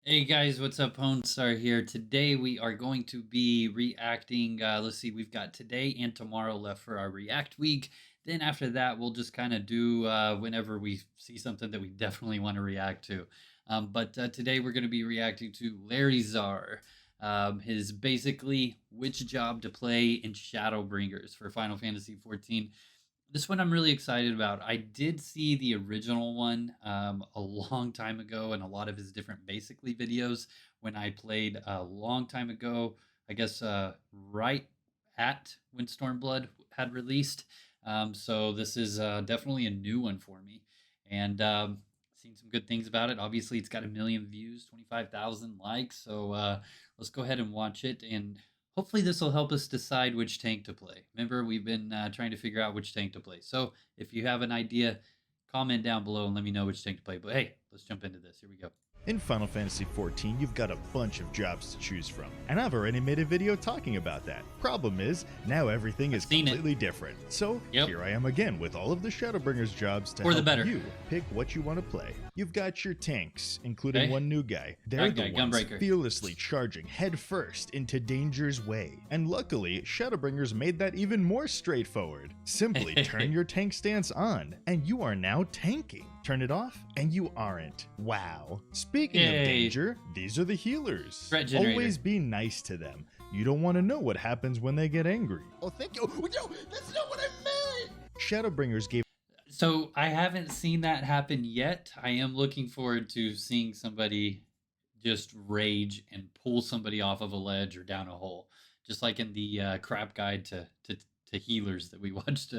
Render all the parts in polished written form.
Hey guys, what's up? Pwnstarr here. Today we are going to be reacting. Let's see, we've got today and tomorrow left for our React week. Then after that, we'll just kind of do whenever we see something that we definitely want to react to. But today we're going to be reacting to Larryzaur. His basically which job to play in Shadowbringers for Final Fantasy XIV. This one I'm really excited about. I did see the original one a long time ago in a lot of his different basically videos when I played a long time ago. I guess right at when Stormblood had released. So this is definitely a new one for me, and seen some good things about it. Obviously, it's got 1 million views, 25,000 likes. So let's go ahead and watch it and hopefully this will help us decide which tank to play. Remember, we've been trying to figure out which tank to play. So if you have an idea, comment down below and let me know which tank to play. But hey, let's jump into this. Here we go. In Final Fantasy XIV, you've got a bunch of jobs to choose from, and I've already made a video talking about that. Problem is, now everything is completely different. So here I am again with all of the Shadowbringers jobs to help you pick what you want to play. You've got your tanks, including one new guy. They're the ones fearlessly charging headfirst into danger's way. And luckily, Shadowbringers made that even more straightforward. Simply turn your tank stance on, and you are now tanking. Turn it off, and you aren't. Wow. Speaking of danger, these are the healers. Always be nice to them. You don't want to know what happens when they get angry. Oh, thank you. No, that's not what I meant. Shadowbringers gave... So I haven't seen that happen yet. I am looking forward to seeing somebody just rage and pull somebody off of a ledge or down a hole. Just like in the crap guide to healers that we watched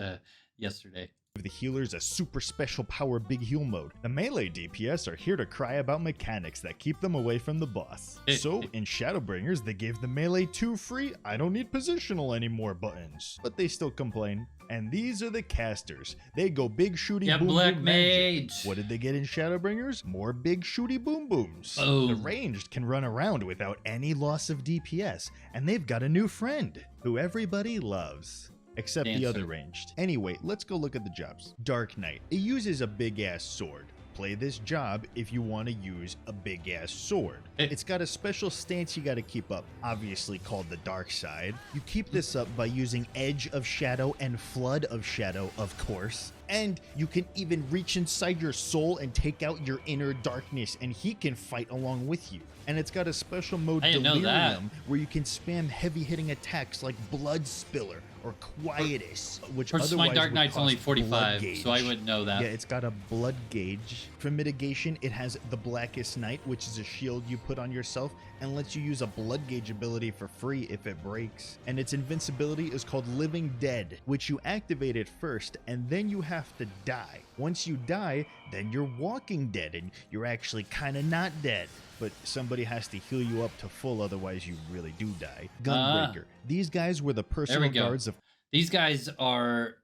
yesterday. The healers a super special power big heal mode. The melee DPS are here to cry about mechanics that keep them away from the boss. So in Shadowbringers, they gave the melee 2 free I don't need positional anymore buttons, but they still complain. And these are the casters. They go big shooty boom Black boom Mage. Magic. What did they get in Shadowbringers? More big shooty boom booms. The ranged can run around without any loss of DPS, and they've got a new friend who everybody loves. Except the other ranged. Anyway, let's go look at the jobs. Dark Knight. It uses a big-ass sword. Play this job if you want to use a big-ass sword. It's got a special stance you got to keep up, obviously called the dark side. You keep this up by using Edge of Shadow and Flood of Shadow, of course. And you can even reach inside your soul and take out your inner darkness, and he can fight along with you. And it's got a special mode, Delirium, where you can spam heavy-hitting attacks like Blood Spiller or Quietus, which otherwise my Dark Knight's only 45, so I wouldn't know that. Yeah, it's got a blood gauge. For mitigation, it has the Blackest Night, which is a shield you put on yourself and lets you use a blood gauge ability for free if it breaks. And its invincibility is called Living Dead, which you activate it first, and then you have to die. Once you die, then you're Walking Dead, and you're actually kind of not dead. But somebody has to heal you up to full, otherwise you really do die. Gunbreaker. These guys were the personal guards of... These guys are,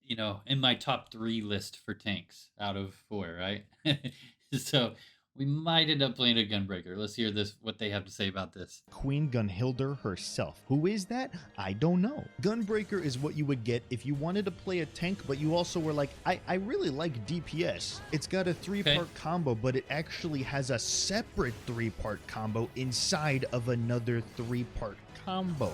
you know, in my top 3 list for tanks out of 4, right? So we might end up playing a Gunbreaker. Let's hear what they have to say about this. Queen Gunhilda herself. Who is that? I don't know. Gunbreaker is what you would get if you wanted to play a tank, but you also were like, I really like DPS. It's got a 3-part combo, but it actually has a separate 3-part combo inside of another 3-part combo.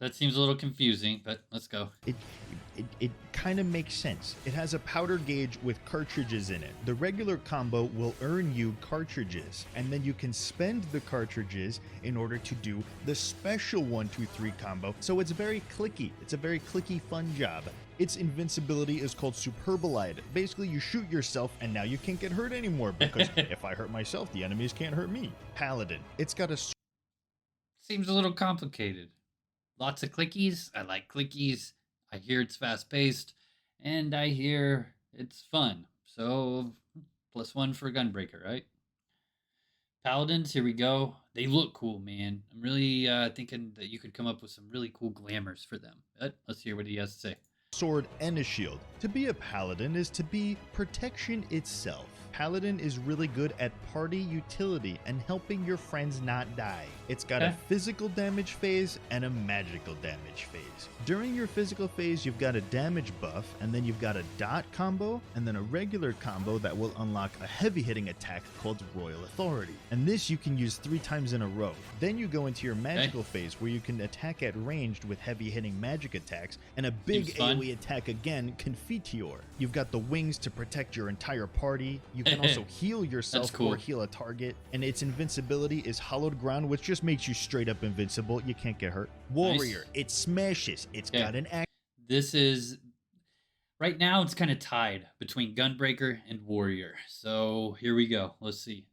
That seems a little confusing, but let's go. It kind of makes sense. It has a powder gauge with cartridges in it. The regular combo will earn you cartridges, and then you can spend the cartridges in order to do the special 1-2-3 combo. So it's very clicky. It's a very clicky, fun job. Its invincibility is called Superbolide. Basically, you shoot yourself, and now you can't get hurt anymore, because if I hurt myself, the enemies can't hurt me. Paladin. It's got a... Seems a little complicated. Lots of clickies. I like clickies. I hear it's fast-paced, and I hear it's fun. So, +1 for Gunbreaker, right? Paladins, here we go. They look cool, man. I'm really thinking that you could come up with some really cool glamours for them. But let's hear what he has to say. Sword and a shield. To be a paladin is to be protection itself. Paladin is really good at party utility and helping your friends not die. It's got a physical damage phase and a magical damage phase. During your physical phase, you've got a damage buff, and then you've got a dot combo, and then a regular combo that will unlock a heavy hitting attack called Royal Authority. And this you can use 3 times in a row. Then you go into your magical phase where you can attack at ranged with heavy hitting magic attacks, and a big AoE attack again, Confiteor. You've got the wings to protect your entire party. You can also heal yourself or heal a target, and its invincibility is Hallowed Ground, which just makes you straight up invincible. You can't get hurt. Warrior, it smashes. It's got an axe. This is right now. It's kind of tied between Gunbreaker and Warrior. So here we go. Let's see.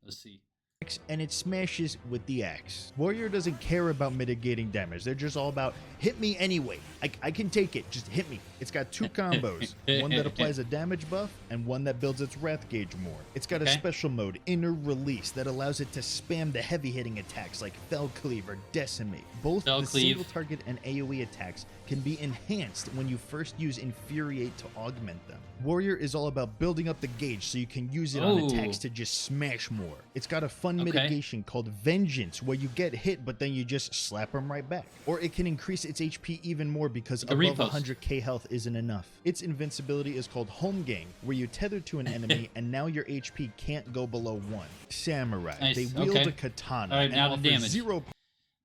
And it smashes with the axe. Warrior doesn't care about mitigating damage. They're just all about hit me anyway. I can take it. Just hit me. It's got 2 combos. One that applies a damage buff and one that builds its wrath gauge more. It's got a special mode, Inner Release, that allows it to spam the heavy hitting attacks like Fell Cleave or Decimate. Both the single target and AoE attacks can be enhanced when you first use Infuriate to augment them. Warrior is all about building up the gauge so you can use it on attacks to just smash more. It's got a fun mitigation called Vengeance, where you get hit but then you just slap them right back. Or it can increase its HP even more because above 100k health isn't enough. Its invincibility is called Home Gang, where you tether to an enemy and now your HP can't go below 1. Samurai, they wield a katana and now offer the damage. 0.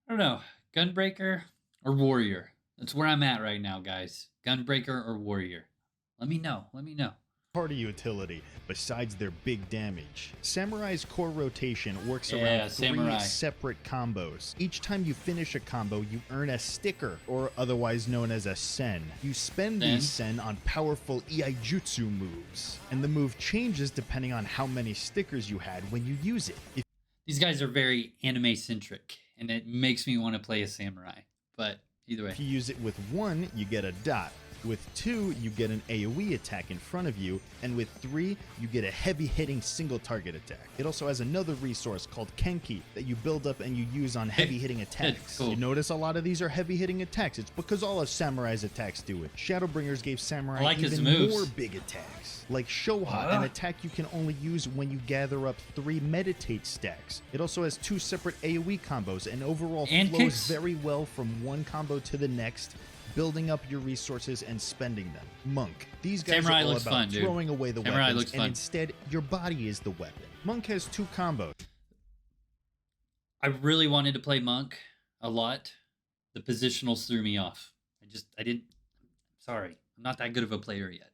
I don't know, Gunbreaker or Warrior. That's where I'm at right now, guys. Gunbreaker or Warrior. Let me know. Party utility besides their big damage. Samurai's core rotation works around 3 separate combos. Each time you finish a combo, you earn a sticker, or otherwise known as a sen. You spend these sen on powerful Iaijutsu moves, and the move changes depending on how many stickers you had when you use it. These guys are very anime-centric, and it makes me want to play a samurai, but either way. If you use it with 1, you get a dot. With 2, you get an AoE attack in front of you, and with 3, you get a heavy-hitting single-target attack. It also has another resource called Kenki that you build up and you use on heavy-hitting attacks. You notice a lot of these are heavy-hitting attacks. It's because all of Samurai's attacks do it. Shadowbringers gave Samurai even more big attacks, like Shoha, an attack you can only use when you gather up 3 meditate stacks. It also has 2 separate AoE combos and overall flows very well from one combo to the next, building up your resources and spending them. Monk. These guys are all about throwing away the weapons, and instead, your body is the weapon. Monk has 2 combos. I really wanted to play Monk a lot. The positionals threw me off. Sorry, I'm not that good of a player yet.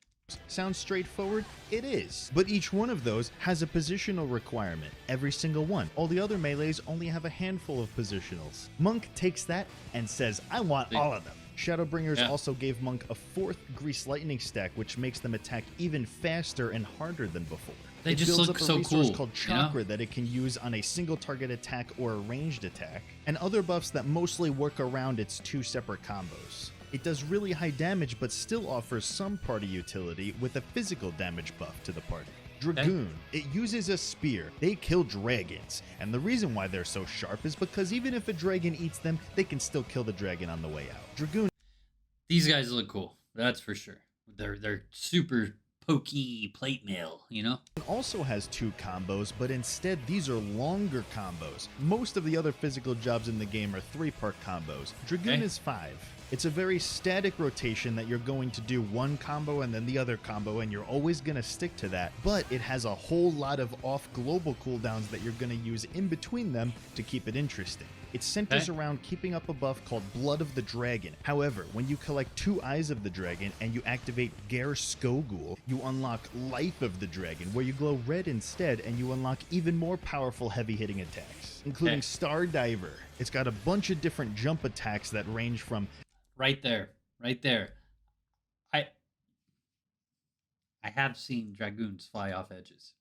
Sounds straightforward? It is. But each one of those has a positional requirement. Every single one. All the other melees only have a handful of positionals. Monk takes that and says, I want all of them. Shadowbringers also gave Monk a 4th Grease Lightning stack, which makes them attack even faster and harder than before. They just look so cool. It builds up a resource called Chakra that it can use on a single target attack or a ranged attack, and other buffs that mostly work around its 2 separate combos. It does really high damage, but still offers some party utility with a physical damage buff to the party. Dragoon. It uses a spear. They kill dragons, and the reason why they're so sharp is because even if a dragon eats them, they can still kill the dragon on the way out. Dragoon. These guys look cool, that's for sure. They're super pokey plate mail, you know? It also has 2 combos, but instead these are longer combos. Most of the other physical jobs in the game are 3-part combos. Dragoon is 5. It's a very static rotation that you're going to do one combo and then the other combo, and you're always going to stick to that, but it has a whole lot of off global cooldowns that you're going to use in between them to keep it interesting. It centers around keeping up a buff called Blood of the Dragon. However, when you collect 2 Eyes of the Dragon and you activate Ger Skogul, you unlock Life of the Dragon, where you glow red instead, and you unlock even more powerful heavy-hitting attacks, including Star Diver. It's got a bunch of different jump attacks that range from... Right there. I have seen Dragoons fly off edges.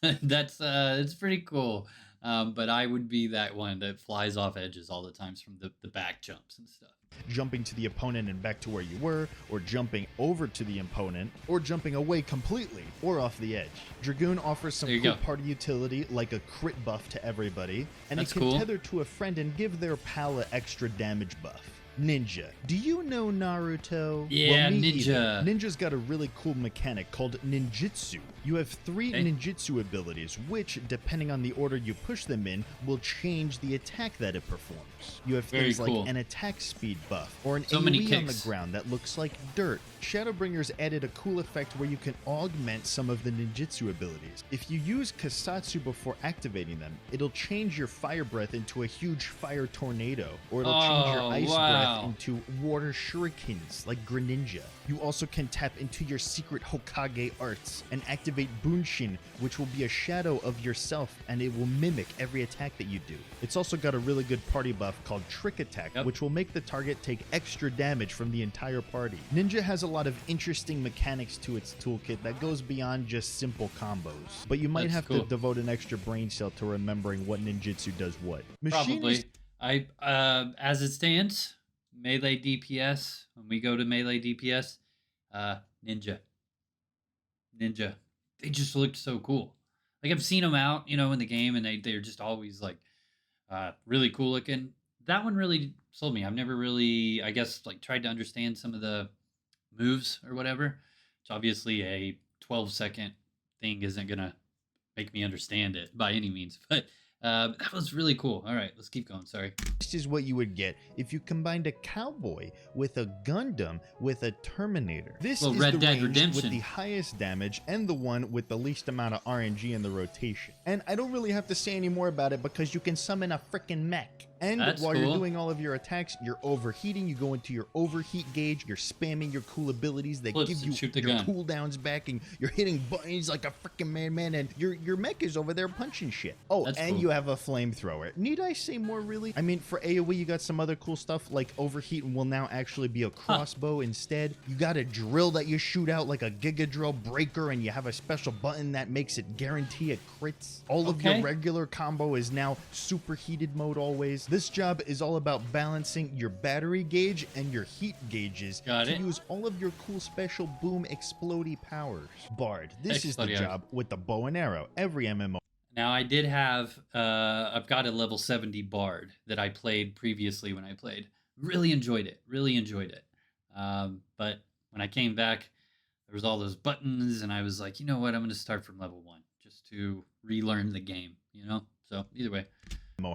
It's pretty cool. But I would be that one that flies off edges all the times from the back jumps and stuff. Jumping to the opponent and back to where you were, or jumping over to the opponent, or jumping away completely, or off the edge. Dragoon offers some cool party utility, like a crit buff to everybody, and it can tether to a friend and give their pal an extra damage buff. Ninja. Do you know Naruto? Yeah, well, Ninja. Ninja's got a really cool mechanic called ninjutsu. You have 3 ninjutsu abilities, which, depending on the order you push them in, will change the attack that it performs. You have things like an attack speed buff, or an AoE on the ground that looks like dirt. Shadowbringers added a cool effect where you can augment some of the ninjutsu abilities. If you use Kasatsu before activating them, it'll change your fire breath into a huge fire tornado, or it'll change your ice breath into water shurikens like Greninja. You also can tap into your secret Hokage arts and activate Bunshin, which will be a shadow of yourself, and it will mimic every attack that you do. It's also got a really good party buff called Trick Attack, which will make the target take extra damage from the entire party. Ninja has a lot of interesting mechanics to its toolkit that goes beyond just simple combos, but you might have to devote an extra brain cell to remembering what ninjutsu does what. Probably. As it stands, melee DPS, when we go to melee DPS, Ninja. They just looked so cool. Like, I've seen them out, you know, in the game, and they're just always like really cool looking. That one really sold me. I've never really, I guess, like, tried to understand some of the moves or whatever. It's obviously a 12-second thing isn't gonna make me understand it by any means, but that was really cool. All right, let's keep going. Sorry. This is what you would get if you combined a cowboy with a Gundam with a Terminator. This is Red the Dead range Redemption with the highest damage and the one with the least amount of RNG in the rotation. And I don't really have to say any more about it because you can summon a freaking mech. And while you're doing all of your attacks, you're overheating. You go into your overheat gauge. You're spamming your cool abilities that give you your cooldowns back, and you're hitting buttons like a freaking madman. And your mech is over there punching shit. Oh, and you have a flamethrower. Need I say more, really? I mean, for AoE, you got some other cool stuff like overheat will now actually be a crossbow instead. You got a drill that you shoot out like a Giga Drill Breaker, and you have a special button that makes it guarantee it crits. All of your regular combo is now superheated mode always. This job is all about balancing your battery gauge and your heat gauges to use all of your cool special boom explodey powers. Bard, this is the job with the bow and arrow. Every MMO. Now, I did have, I've got a level 70 Bard that I played previously when I played. Really enjoyed it. But when I came back, there was all those buttons, and I was like, you know what? I'm going to start from level 1 just to relearn the game, you know? So, either way.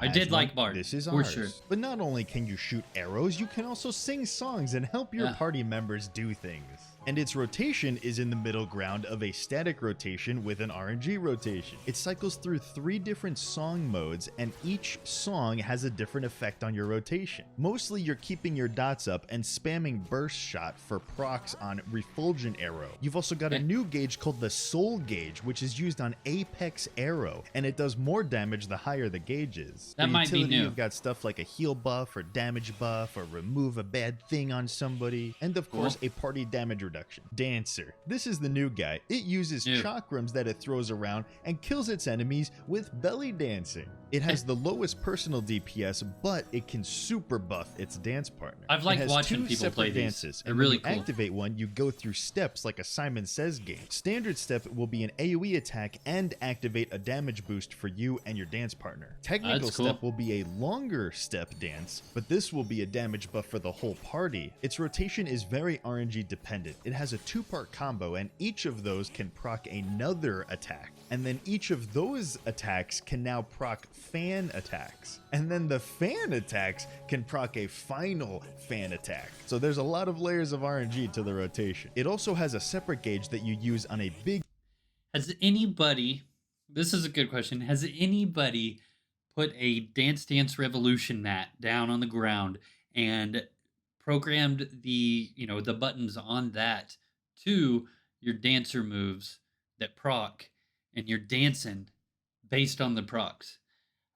I did like Bard. This is ours. Sure. But not only can you shoot arrows, you can also sing songs and help your party members do things. And its rotation is in the middle ground of a static rotation with an RNG rotation. It cycles through 3 different song modes, and each song has a different effect on your rotation. Mostly you're keeping your dots up and spamming burst shot for procs on refulgent arrow. You've also got a new gauge called the soul gauge, which is used on apex arrow, and it does more damage the higher the gauge is. That might be new. You've got stuff like a heal buff or damage buff or remove a bad thing on somebody, and of course a party damage reduction. Dancer. This is the new guy. It uses chakrams that it throws around and kills its enemies with belly dancing. It has the lowest personal DPS, but it can super buff its dance partner. I've liked watching people play dances. They're really cool. When you activate one, you go through steps like a Simon Says game. Standard step will be an AoE attack and activate a damage boost for you and your dance partner. Technical step will be a longer step dance, but this will be a damage buff for the whole party. Its rotation is very RNG dependent. It has a 2-part combo, and each of those can proc another attack. And then each of those attacks can now proc fan attacks. And then the fan attacks can proc a final fan attack. So there's a lot of layers of RNG to the rotation. It also has a separate gauge that you use on a big... Has anybody, this is a good question, has anybody put a Dance Dance Revolution mat down on the ground and programmed the, you know, the buttons on that to your dancer moves that proc, and you're dancing based on the procs?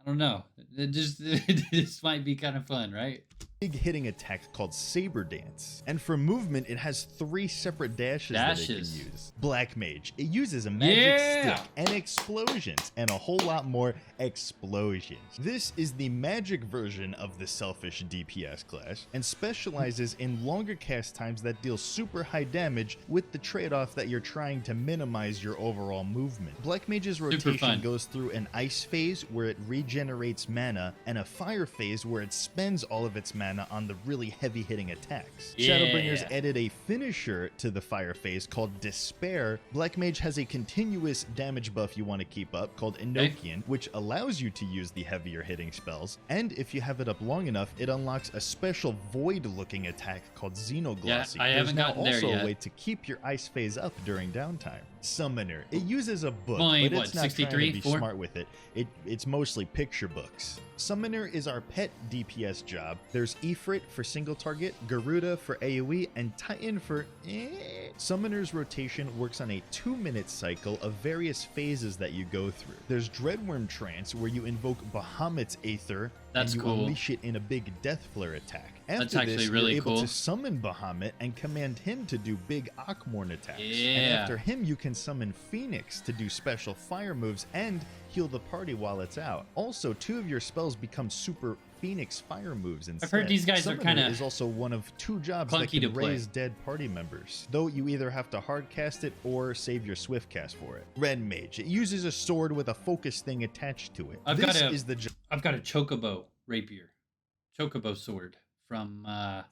I don't know. This might be kind of fun, right? Big hitting attack called Saber Dance. And for movement, it has 3 separate dashes that it can use. Black Mage. It uses a magic stick and explosions, and a whole lot more explosions. This is the magic version of the selfish DPS class, and specializes in longer cast times that deal super high damage with the trade-off that you're trying to minimize your overall movement. Black Mage's rotation goes through an ice phase where it regenerates mana, and a fire phase where it spends all of its Phoenix mana on the really heavy-hitting attacks. Yeah. Shadowbringers added a finisher to the fire phase called Despair. Black Mage has a continuous damage buff you want to keep up called Enochian, which allows you to use the heavier hitting spells, and if you have it up long enough, it unlocks a special void-looking attack called Xenoglossy. Yeah, I haven't gotten there yet. There's also a way to keep your ice phase up during downtime. Summoner. It uses a book, Boy, but it's not 63? trying to be 4? smart with it. It's mostly picture books. Summoner is our pet DPS job. There's Ifrit for single target, Garuda for AoE, and Titan for Summoner's rotation works on a 2-minute cycle of various phases that you go through. There's Dreadworm Trance, where you invoke Bahamut's Aether, and you unleash it in a big Death Flare attack. That's After actually this, really you're able cool. to summon Bahamut and command him to do big Akmorn attacks. Yeah. And after him, you can summon Phoenix to do special fire moves and heal the party while it's out. Also, 2 of your spells become super Phoenix fire moves instead. I've heard these guys Summoner are kind of is also one of 2 jobs that clunky to can play. raise dead party members, though you either have to hard cast it or save your swift cast for it. Red Mage. It uses a sword with a focus thing attached to it. I've this got a is the I've got a Chocobo rapier, Chocobo sword from I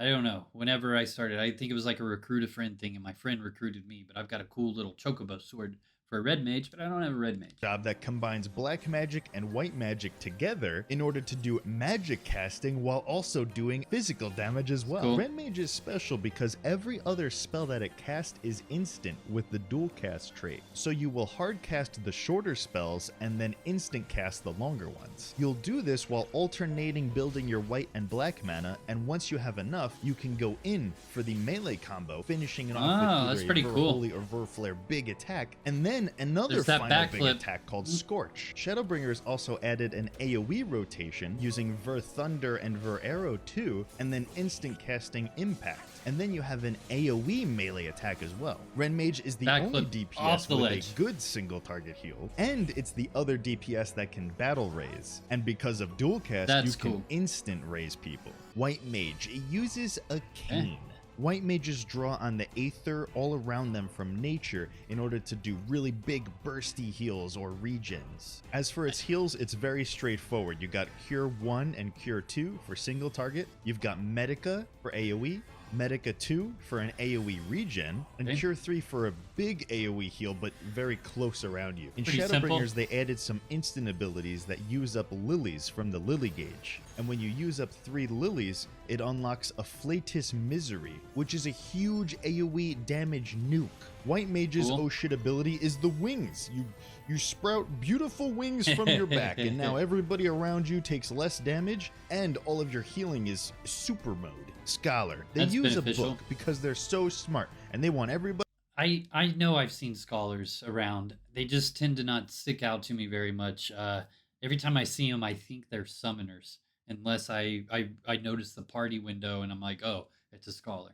don't know. Whenever I started, I think it was like a recruit a friend thing, and my friend recruited me. But I've got a cool little Chocobo sword for a red mage, but I don't have a red mage. Job that combines black magic and white magic together in order to do magic casting while also doing physical damage as well. Cool. Red mage is special because every other spell that it casts is instant with the dual cast trait. So you will hard cast the shorter spells and then instant cast the longer ones. You'll do this while alternating building your white and black mana, and once you have enough, you can go in for the melee combo, finishing it off with that's either pretty a cool. Holy or Verflare big attack, and then another There's that final big backflip. attack called Scorch. Shadowbringers also added an AoE rotation using Ver Thunder and Ver Arrow 2, and then instant casting Impact. And then you have an AoE melee attack as well. Ren Mage is the only Backflip off DPS the with ledge. a good single target heal, and it's the other DPS that can battle raise. And because of dual cast, That's you can cool. instant raise people. White Mage, it uses a cane. White mages draw on the Aether all around them from nature in order to do really big bursty heals or regens. As for its heals, it's very straightforward. You got Cure 1 and Cure 2 for single target. You've got Medica for AoE, Medica 2 for an AoE regen, and Okay. Cure 3 for a big AoE heal but very close around you. In Pretty simple. Shadowbringers, they added some instant abilities that use up lilies from the Lily Gauge. And when you use up 3 lilies, it unlocks a Flatus Misery, which is a huge AoE damage nuke. White Mage's Cool. oh shit ability is the wings. You sprout beautiful wings from your back, and now everybody around you takes less damage, and all of your healing is super mode. Scholar. They That's use beneficial. a book because they're so smart, and they want everybody. I know I've seen scholars around. They just tend to not stick out to me very much. Every time I see them, I think they're summoners, unless I notice the party window and I'm like, oh, it's a scholar.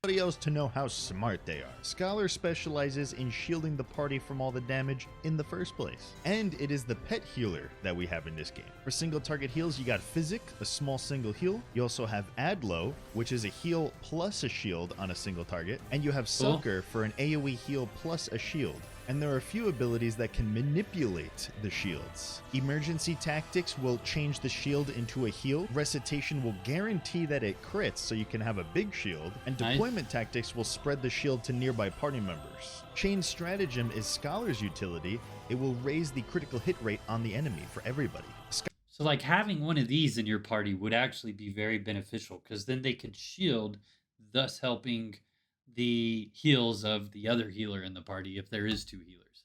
Else to know how smart they are. Scholar specializes in shielding the party from all the damage in the first place. And it is the pet healer that we have in this game. For single target heals, you got Physic, a small single heal. You also have Adlo, which is a heal plus a shield on a single target. And you have Cool. Sucker for an AoE heal plus a shield. And there are a few abilities that can manipulate the shields. Emergency Tactics will change the shield into a heal. Recitation will guarantee that it crits so you can have a big shield. And Nice. Deployment Tactics will spread the shield to nearby party members. Chain Stratagem is Scholar's utility. It will raise the critical hit rate on the enemy for everybody. So like having one of these in your party would actually be very beneficial because then they could shield, thus helping the heals of the other healer in the party if there is 2 healers.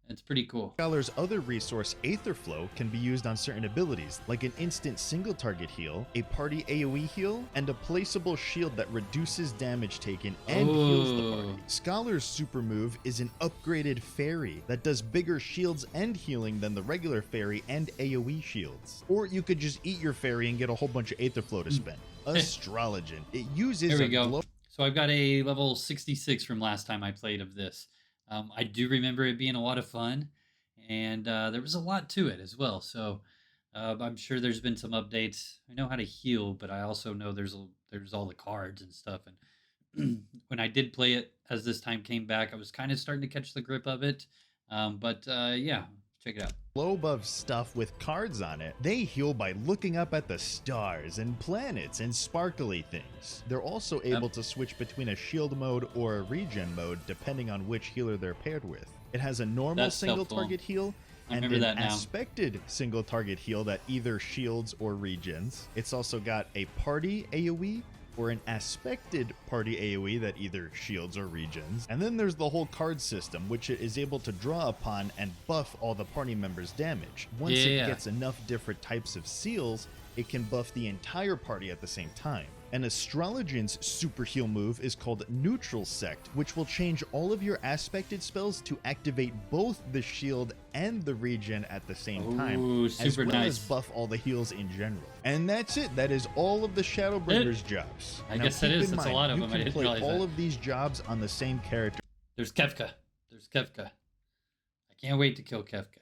It's pretty cool. Scholar's other resource, Aetherflow, can be used on certain abilities, like an instant single target heal, a party AoE heal, and a placeable shield that reduces damage taken and heals the party. Oh. Scholar's super move is an upgraded fairy that does bigger shields and healing than the regular fairy and AoE shields. Or you could just eat your fairy and get a whole bunch of Aetherflow to spend. Astrologen. It uses Here we a go. glow. So I've got a level 66 from last time I played of this. I do remember it being a lot of fun, and there was a lot to it as well. So I'm sure there's been some updates. I know how to heal, but I also know there's all the cards and stuff. And when I did play it, as this time came back, I was kind of starting to catch the grip of it. Yeah, check it out. Globe of stuff with cards on it. They heal by looking up at the stars and planets and sparkly things. They're also able to switch between a shield mode or a regen mode depending on which healer they're paired with. It has a normal single target heal and an aspected single target heal that either shields or regens. It's also got a party AoE or an aspected party AoE that either shields or regens. And then there's the whole card system, which it is able to draw upon and buff all the party members' damage. Once it gets enough different types of seals, it can buff the entire party at the same time. An Astrologian's super heal move is called Neutral Sect, which will change all of your aspected spells to activate both the shield and the regen at the same time, as well as buff all the heals in general. And that's it. That is all of the Shadowbringers jobs. I guess that is. That's a lot of them. I didn't realize that. All of these jobs on the same character. There's Kefka. I can't wait to kill Kefka.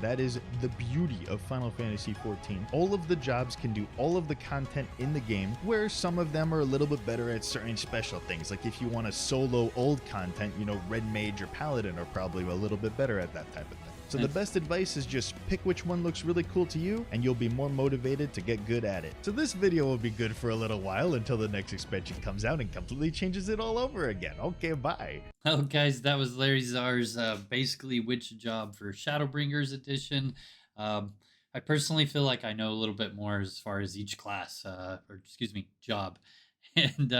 That is the beauty of Final Fantasy XIV. All of the jobs can do all of the content in the game, where some of them are a little bit better at certain special things. Like if you want to solo old content, you know, Red Mage or Paladin are probably a little bit better at that type of thing. So the best advice is just pick which one looks really cool to you, and you'll be more motivated to get good at it. So this video will be good for a little while until the next expansion comes out and completely changes it all over again. Okay, bye. Oh, guys, that was Larryzaur's basically which job for Shadowbringers edition. I personally feel like I know a little bit more as far as each class, job. And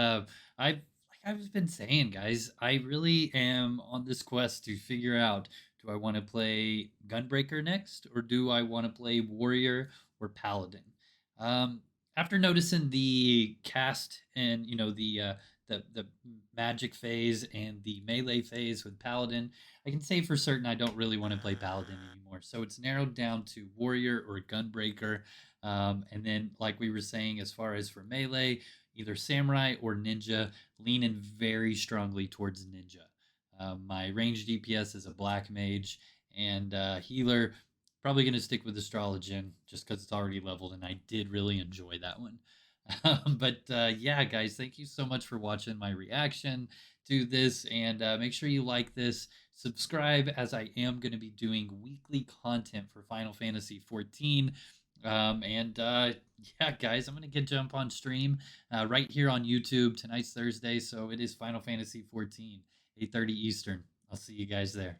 like I've been saying, guys, I really am on this quest to figure out, do I want to play Gunbreaker next, or do I want to play Warrior or Paladin? After noticing the cast and, you know, the magic phase and the melee phase with Paladin, I can say for certain I don't really want to play Paladin anymore. So it's narrowed down to Warrior or Gunbreaker. And then, like we were saying, as far as for melee, either Samurai or Ninja, leaning very strongly towards Ninja. My ranged DPS is a Black Mage, and healer, probably going to stick with Astrologian just because it's already leveled, and I did really enjoy that one. But yeah, guys, thank you so much for watching my reaction to this, and make sure you like this, subscribe, as I am going to be doing weekly content for Final Fantasy XIV. Yeah, guys, I'm going to jump on stream right here on YouTube. Tonight's Thursday, so it is Final Fantasy XIV, 8:30 Eastern. I'll see you guys there.